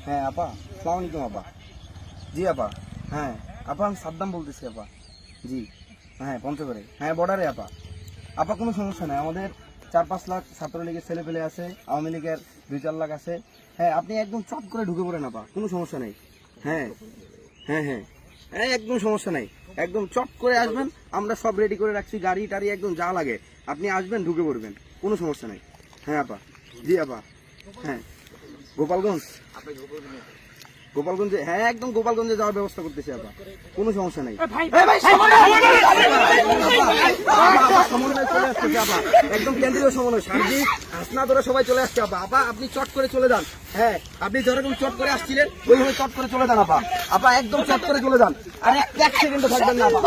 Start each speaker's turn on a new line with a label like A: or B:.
A: হ্যাঁ আপা, আসসালামু আলাইকুম আপা। জি আপা, হ্যাঁ আপা আমি সাদ্দাম বলতেছি আপা। জি হ্যাঁ, পঞ্চগড়ে, হ্যাঁ বর্ডারে আপা। আপা কোনো সমস্যা নেই, আমাদের 4-5 লাখ ছাত্রলীগের ছেলে পেলে আছে, আওয়ামী লীগের 2-4 লাখ আছে। হ্যাঁ আপনি একদম চট করে ঢুকে পড়েন আপা, কোনো সমস্যা নেই। হ্যাঁ হ্যাঁ হ্যাঁ হ্যাঁ, একদম সমস্যা নাই, একদম চট করে আসবেন, আমরা সব রেডি করে রাখছি, গাড়ি টাড়ি একদম যা লাগে, আপনি আসবেন ঢুকে পড়বেন, কোনো সমস্যা নাই। হ্যাঁ আপা, জি আপা, হ্যাঁ গোপালগঞ্জ, গোপালগঞ্জে, হ্যাঁ একদম গোপালগঞ্জে যাওয়ার ব্যবস্থা করতেছি আপা, কোনো সমস্যা নাই। সমন্বয় চলে আসতেছে আপা, একদম কেন্দ্রীয় সমন্বয়, সার্বিক হাসনা ধরে সবাই চলে আসছে আপা। আপা আপনি চট করে চলে যান, হ্যাঁ আপনি যেরকম চট করে আসছিলেন ওইভাবে চট করে চলে যান আপা। আপা একদম চট করে চলে যান, আর এক সেকেন্ডে থাকবেন না আপা।